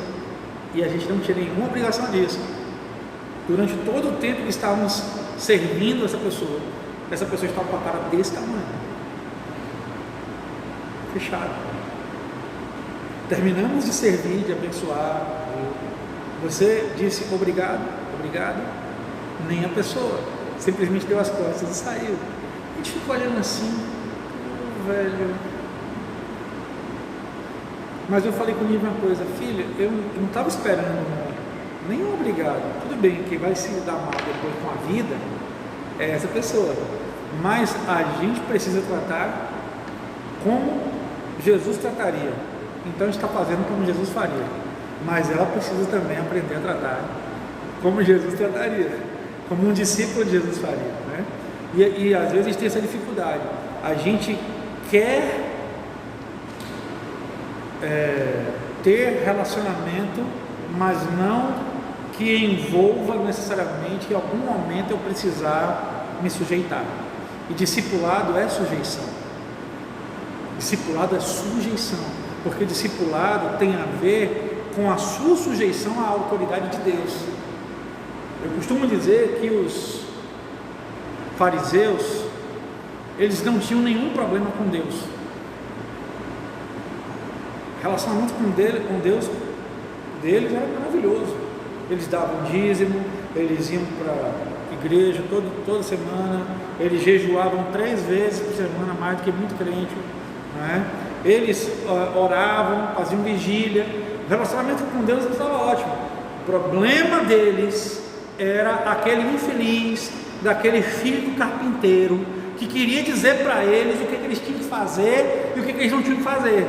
e a gente não tinha nenhuma obrigação disso, durante todo o tempo que estávamos servindo essa pessoa estava com a cara desse tamanho, fechada. Terminamos de servir, de abençoar, você disse obrigado, nem a pessoa, simplesmente deu as costas e saiu. A gente ficou olhando assim, velho. Mas eu falei comigo uma coisa: filha, eu não estava esperando nenhum obrigado. Tudo bem, quem vai se dar mal depois com a vida é essa pessoa, mas a gente precisa tratar como Jesus trataria. Então a gente está fazendo como Jesus faria, mas ela precisa também aprender a tratar como Jesus trataria, como um discípulo de Jesus faria, né? E às vezes a gente tem essa dificuldade, a gente quer ter relacionamento, mas não que envolva necessariamente em algum momento eu precisar me sujeitar. E discipulado é sujeição, discipulado é sujeição, porque discipulado tem a ver com a sua sujeição à autoridade de Deus. Eu costumo dizer que os fariseus, eles não tinham nenhum problema com Deus. O relacionamento com Deus deles era maravilhoso. Eles davam dízimo, eles iam para a igreja toda semana, eles jejuavam 3 vezes por semana, mais do que muito crente, né? Eles oravam, faziam vigília. O relacionamento com Deus estava ótimo. O problema deles era aquele infeliz, daquele filho do carpinteiro, que queria dizer para eles o que eles tinham que fazer e o que eles não tinham que fazer,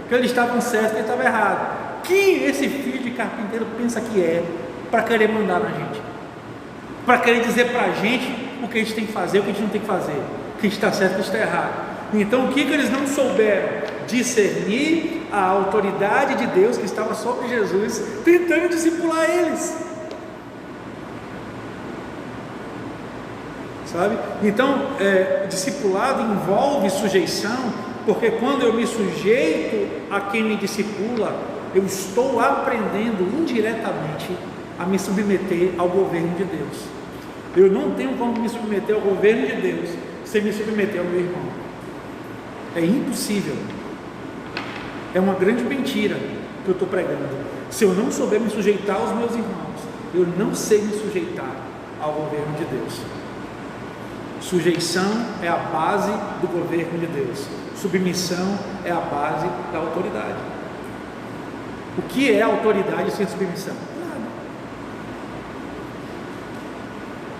que eles estavam certos e eles estavam errados. Quem esse filho de carpinteiro pensa que é para querer mandar na gente, para querer dizer para a gente o que a gente tem que fazer, o que a gente não tem que fazer, o que está certo e o que está errado? Então o que eles não souberam? Discernir a autoridade de Deus que estava sobre Jesus, tentando discipular eles, sabe? Então discipulado envolve sujeição, porque quando eu me sujeito a quem me discipula, eu estou aprendendo indiretamente a me submeter ao governo de Deus. Eu não tenho como me submeter ao governo de Deus sem me submeter ao meu irmão. É impossível. É uma grande mentira que eu estou pregando. Se eu não souber me sujeitar aos meus irmãos, eu não sei me sujeitar ao governo de Deus. Sujeição é a base do governo de Deus. Submissão é a base da autoridade. O que é autoridade sem submissão? Nada.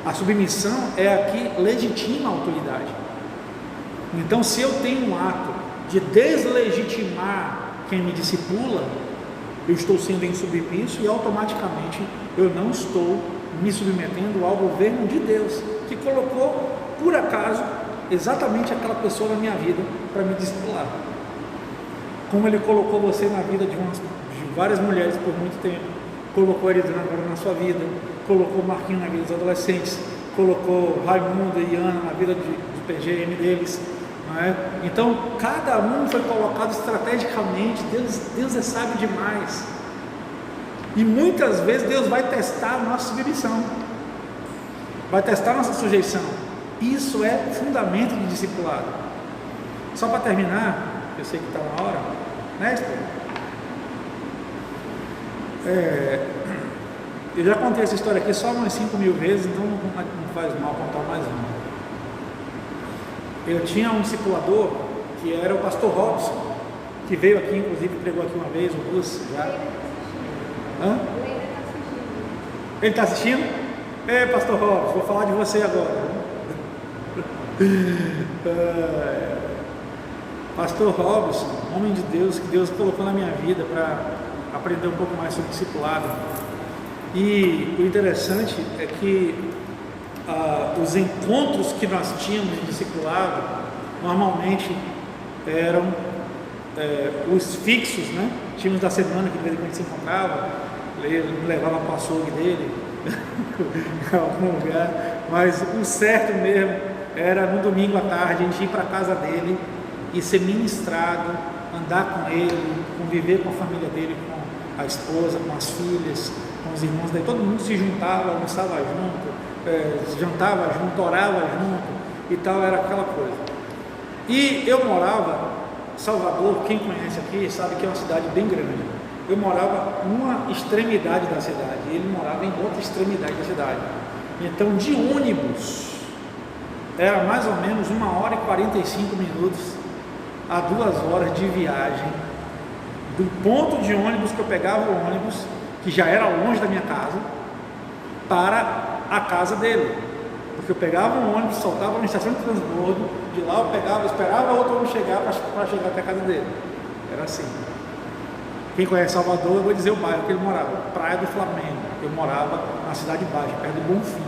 A submissão é a que legitima a autoridade. Então, se eu tenho um ato de deslegitimar quem me discipula, eu estou sendo insubmisso e automaticamente eu não estou me submetendo ao governo de Deus, que colocou, por acaso, exatamente aquela pessoa na minha vida para me discipular. Como Ele colocou você na vida de várias mulheres por muito tempo, colocou Elisandra agora na sua vida, colocou Marquinhos na vida dos adolescentes, colocou Raimundo e Ana na vida do PGM deles, não é? Então cada um foi colocado estrategicamente. Deus é sábio demais, e muitas vezes Deus vai testar a nossa submissão, vai testar a nossa sujeição. Isso é fundamento de discipulado. Só para terminar, eu sei que está na hora, né, Esther? Eu já contei essa história aqui só umas 5.000 vezes, então não faz mal contar mais uma. Eu tinha um discipulador que era o pastor Robson, que veio aqui, inclusive pregou aqui uma vez, ou duas já. Hã? Ele está assistindo? Pastor Robson, vou falar de você agora. Pastor Robson, homem de Deus, que Deus colocou na minha vida para aprender um pouco mais sobre discipulado. E o interessante é que os encontros que nós tínhamos de discipulado normalmente eram os fixos, né? Tínhamos da semana que de vez em quando se encontrava, ele me levava para o açougue dele em algum lugar, mas o certo mesmo era no domingo à tarde a gente ir para a casa dele e ser ministrado, andar com ele, conviver com a família dele, com a esposa, com as filhas, com os irmãos dele. Todo mundo se juntava, almoçava junto, jantava junto, orava junto e tal, era aquela coisa. E eu morava em Salvador, quem conhece aqui sabe que é uma cidade bem grande. Eu morava numa extremidade da cidade e ele morava em outra extremidade da cidade. Então de ônibus era mais ou menos 1h e 45 minutos a 2 horas de viagem do ponto de ônibus que eu pegava o ônibus, que já era longe da minha casa, para a casa dele. Porque eu pegava um ônibus, soltava na estação de transbordo, de lá eu pegava, esperava outro ônibus chegar para chegar até a casa dele. Era assim. Quem conhece Salvador, eu vou dizer o bairro que ele morava, Praia do Flamengo. Eu morava na Cidade Baixa, perto do Bonfim.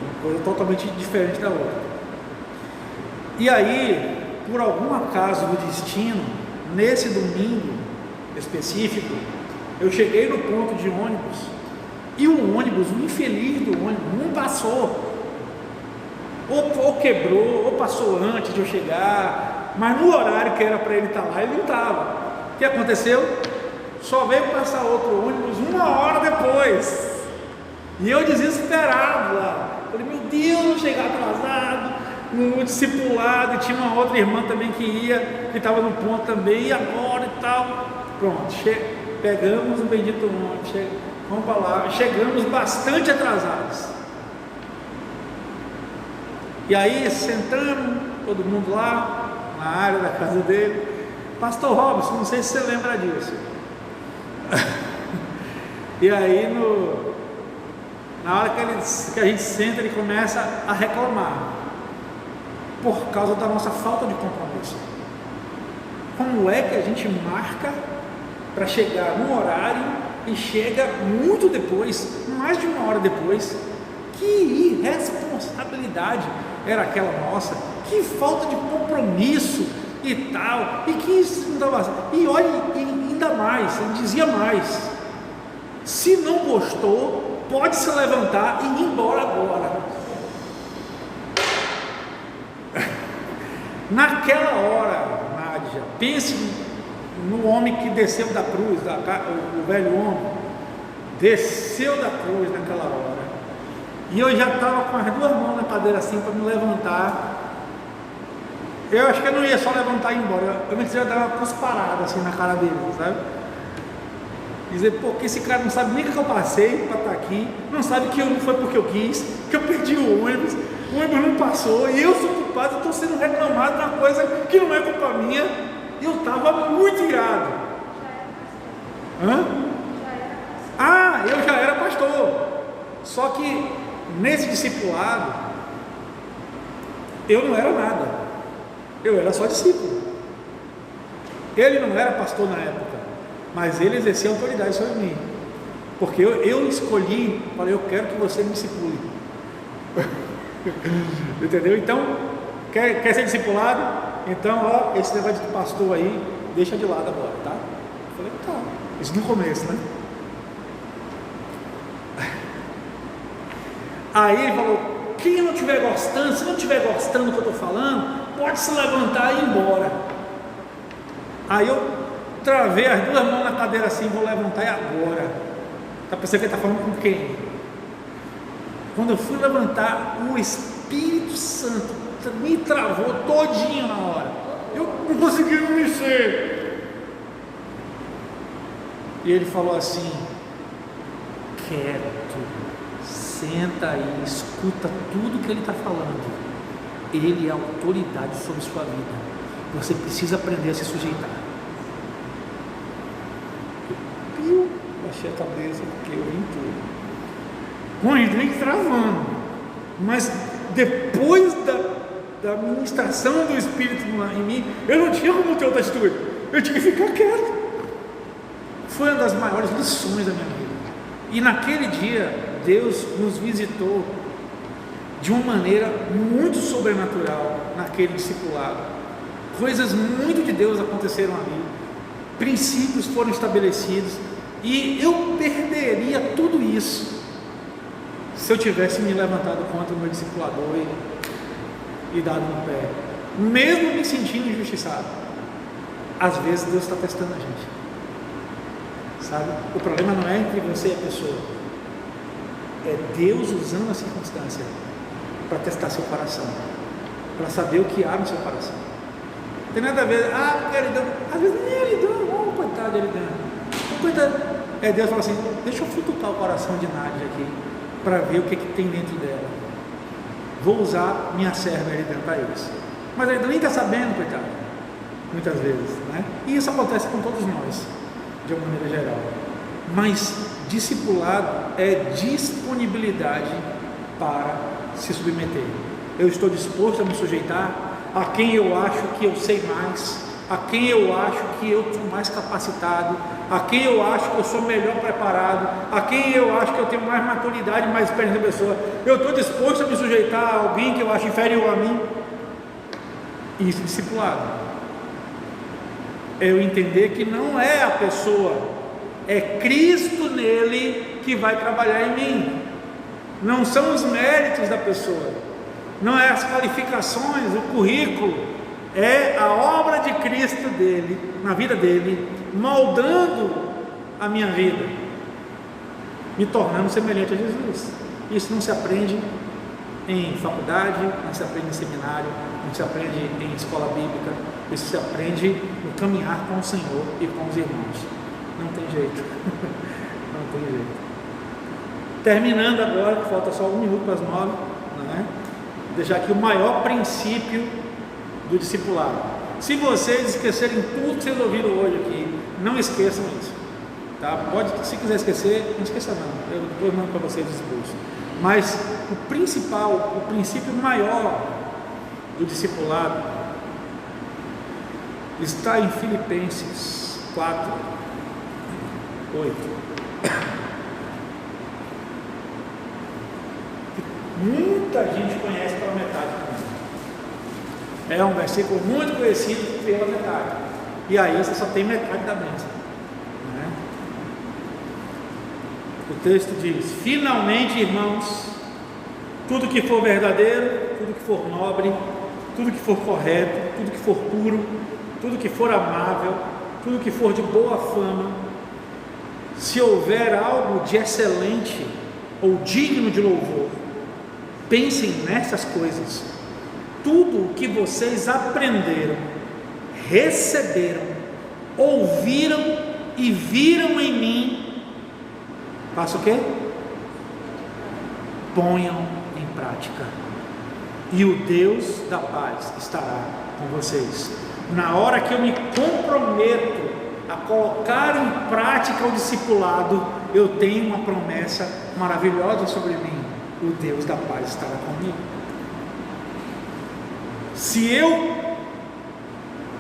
Uma coisa totalmente diferente da outra. E aí, por algum acaso do destino, nesse domingo específico, eu cheguei no ponto de ônibus e o ônibus, o infeliz do ônibus, não passou. Ou quebrou, ou passou antes de eu chegar, mas no horário que era para ele estar lá, ele não estava. O que aconteceu? Só veio passar outro ônibus 1 hora depois. E eu desesperado lá. Falei, meu Deus, vou chegar atrasado, no discipulado, e tinha uma outra irmã também que estava no ponto também, e agora e tal. Pronto, pegamos o bendito ônibus, vamos para lá, chegamos bastante atrasados. E aí sentamos, todo mundo lá, na área da casa dele. Pastor Robson, não sei se você lembra disso. E aí na hora que a gente senta, ele começa a reclamar por causa da nossa falta de compromisso. Como é que a gente marca para chegar no horário e chega muito depois, mais de 1 hora depois? Que irresponsabilidade era aquela nossa, que falta de compromisso e tal, e que isso não dava. E olha, ainda mais, ele dizia mais: se não gostou, pode se levantar e ir embora agora. Naquela hora, Nádia, pense no homem que desceu da cruz, o velho homem, desceu da cruz naquela hora. E eu já estava com as duas mãos na cadeira assim para me levantar. Eu acho que eu não ia só levantar e ir embora. Eu me ia dar uma cusparada assim na cara dele, sabe? Dizer, pô, que esse cara não sabe nem o que eu passei para estar aqui, não sabe que não foi porque eu quis, que eu perdi o ônibus não passou, e eu sou culpado, estou sendo reclamado de uma coisa que não é culpa minha. Eu estava muito irado. Hã? Ah, eu já era pastor. Só que nesse discipulado eu não era nada. Eu era só discípulo. Ele não era pastor na época, mas ele exercia autoridade sobre mim. Porque eu escolhi, falei, eu quero que você me discipule. Entendeu? Então, quer ser discipulado? Então, ó, esse negócio de pastor aí, deixa de lado agora, tá? Eu falei, tá. Isso no começo, né? Aí ele falou, quem não estiver gostando, se não estiver gostando do que eu estou falando, pode se levantar e ir embora. Aí eu travei as duas mãos na cadeira assim, vou levantar e agora. Tá pensando que ele está falando com quem? Quando eu fui levantar, o Espírito Santo me travou todinho na hora. Eu não consegui me mexer. E ele falou assim, quieto, senta aí, escuta tudo que ele está falando. Ele é autoridade sobre sua vida. Você precisa aprender a se sujeitar. Eu baixei a cabeça porque eu vim tudo. Com ele nem travando. Mas depois da ministração do Espírito em mim, eu não tinha como ter outra atitude. Eu tinha que ficar quieto. Foi uma das maiores lições da minha vida. E naquele dia, Deus nos visitou de uma maneira muito sobrenatural naquele discipulado. Coisas muito de Deus aconteceram ali, princípios foram estabelecidos, e eu perderia tudo isso se eu tivesse me levantado contra o meu discipulador e dado no pé, mesmo me sentindo injustiçado. Às vezes Deus está testando a gente, sabe? O problema não é entre você e a pessoa, é Deus usando a circunstância para testar seu coração, para saber o que há no seu coração. Não tem nada a ver, porque Eridã, às vezes nem Eridã, coitado de Eridã, coitado. Deus fala assim, deixa eu futucar o coração de Nádia aqui, para ver o que tem dentro dela. Vou usar minha serva Eridã para isso. Mas Eridã nem está sabendo, coitado, muitas vezes, né? E isso acontece com todos nós, de uma maneira geral. Mas discipulado é disponibilidade para se submeter. Eu estou disposto a me sujeitar a quem eu acho que eu sei mais, a quem eu acho que eu sou mais capacitado, a quem eu acho que eu sou melhor preparado, a quem eu acho que eu tenho mais maturidade, mais experiência da pessoa. Eu estou disposto a me sujeitar a alguém que eu acho inferior a mim. Isso é discipulado. É eu entender que não é a pessoa, é Cristo nele que vai trabalhar em mim. Não são os méritos da pessoa, não é as qualificações, o currículo, é a obra de Cristo dele, na vida dele, moldando a minha vida, me tornando semelhante a Jesus. Isso não se aprende em faculdade, não se aprende em seminário, não se aprende em escola bíblica, isso se aprende no caminhar com o Senhor e com os irmãos. Não tem jeito. Não tem jeito. Terminando agora, que falta só 1 minuto para as 9, né? Deixar aqui o maior princípio do discipulado. Se vocês esquecerem tudo que vocês ouviram hoje aqui, não esqueçam isso, tá? Pode, se quiser esquecer, não esqueça não, eu vou mandar para vocês os esboços. Mas o principal, o princípio maior do discipulado está em Filipenses 4, 8. Muita gente conhece pela metade. É um versículo muito conhecido pela metade. E aí você só tem metade da bênção, né? O texto diz: finalmente, irmãos, tudo que for verdadeiro, tudo que for nobre, tudo que for correto, tudo que for puro, tudo que for amável, tudo que for de boa fama, Se houver algo de excelente ou digno de louvor, pensem nessas coisas. Tudo o que vocês aprenderam, receberam, ouviram e viram em mim, faça o quê? Ponham em prática, e o Deus da paz estará com vocês. Na hora que eu me comprometo a colocar em prática o discipulado, eu tenho uma promessa maravilhosa sobre mim: o Deus da paz estará comigo. Se eu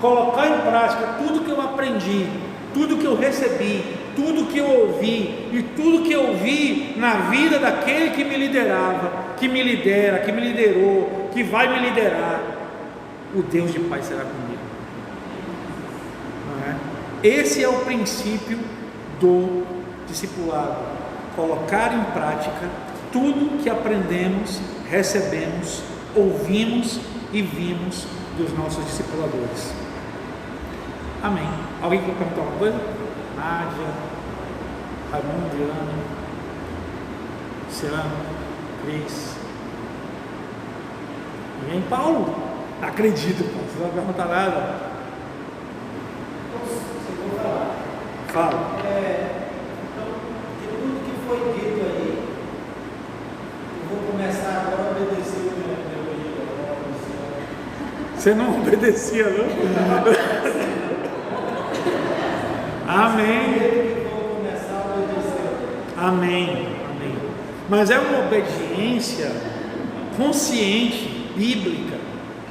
colocar em prática tudo que eu aprendi, tudo que eu recebi, tudo que eu ouvi e tudo que eu vi na vida daquele que me liderava, que me lidera, que me liderou, que vai me liderar, o Deus de paz será comigo. Não é? Esse é o princípio do discipulado: colocar em prática tudo que aprendemos, recebemos, ouvimos e vimos dos nossos discipuladores. Amém. Alguém quer perguntar alguma coisa? Nádia, Raimundo, Diana, Luciano, Cris. Ninguém? Paulo? Acredito, você não vai perguntar nada. Fala. Então, de tudo que foi dito aí, eu vou começar agora a obedecer o meu Você não obedecia, não? Amém. vou começar a obedecer. Amém. Amém. Mas é uma obediência consciente, bíblica.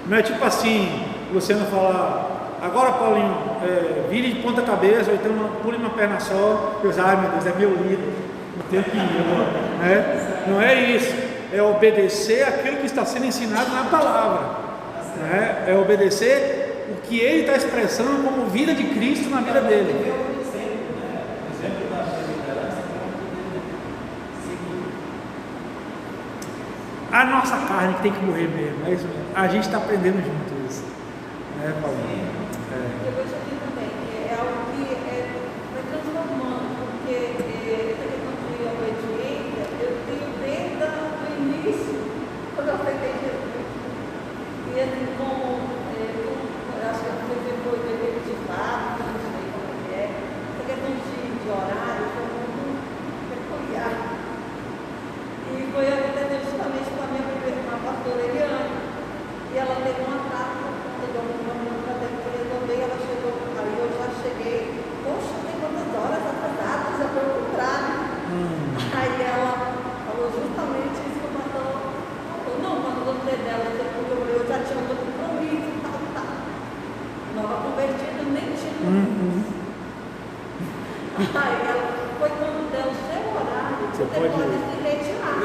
Não é tipo assim, Luciano falar: agora, Paulinho, vire de ponta cabeça, ou então pule uma perna só. Eu digo: ai meu Deus, é meu líder, não tenho que ir, né? Não é isso. É obedecer aquilo que está sendo ensinado na palavra, né? É obedecer o que ele está expressando como vida de Cristo na vida dele. A nossa carne tem que morrer mesmo, é isso mesmo. A gente está aprendendo junto isso, né, Paulinho? Eu vejo aqui também que é algo que vai transformando, porque essa questão de obediência eu tenho desde o início, quando eu aceitei Jesus. E assim, como eu acho que a coisa foi definitivada, não sei como é, essa questão de horário foi muito peculiar. E foi acontecendo justamente com a minha primeira irmã, a pastora Eliane. E ela teve um atraso por conta de algum problema para ter que resolver. Ela chegou, aí eu já cheguei, poxa, tem quantas horas atrasadas, já foi o contrário. Aí ela falou justamente isso que o pastor falou: não, quando você dela, eu já tinha outro compromisso, tal. Nova convertida, nem tinha. Aí ela foi quando deu o seu horário, você pode se retirar.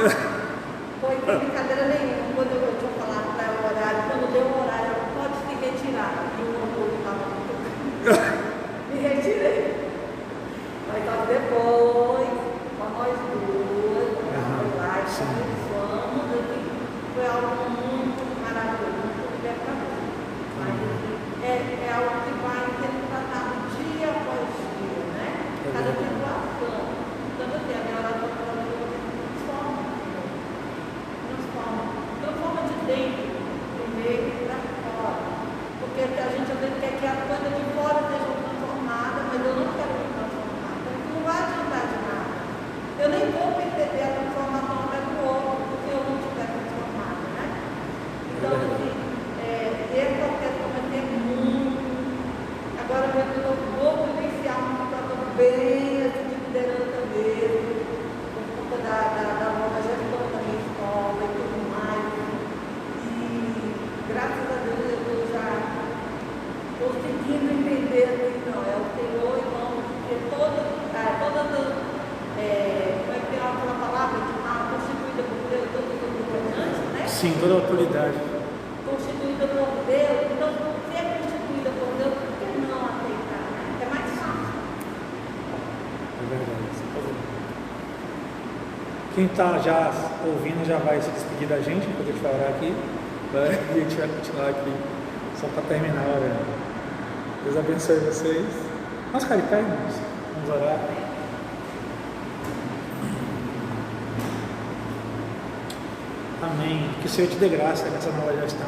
Foi sem brincadeira nenhuma. Quando eu tinha falado para o horário, quando deu o horário, ela pode se retirar. E o amor estava me retirei. Mas só depois, com nós duas, foi lá e conversamos, assim, foi algo muito maravilhoso, muito libertador. Mas assim, é algo que vai sendo tratado dia após dia, né? Cada situação. Então, assim, a minha oração para Deus transforma de dentro, primeiro para fora. Porque a gente às vezes quer que a coisa de fora seja transformada, mas eu não quero me transformar. Então não vai adiantar de nada. Eu nem vou perceber a transformação até do outro, porque eu não estiver transformada, né? Então, assim, essa questão vai ter muito. Agora mesmo eu vou vivenciar uma situação bem assim, de liderança mesmo, por conta da nova gestão da minha escola e tudo mais. E graças a Deus eu já conseguindo entender assim, não, é o Senhor, irmão, porque todas as, como é que tem aquela palavra de constituída por Deus, todos os governantes, né? Sim, toda a autoridade. Constituída por Deus, então se é constituída por Deus, por que não aceitar, né? É mais fácil. É verdade. Quem está já ouvindo já vai se despedir da gente, enquanto eu te falar aqui. E a gente vai continuar aqui, só para terminar orando. Deus abençoe vocês. Vamos ficar de pé, irmãos. Vamos orar. Amém. Que o Senhor te dê graça nessa nova gestão.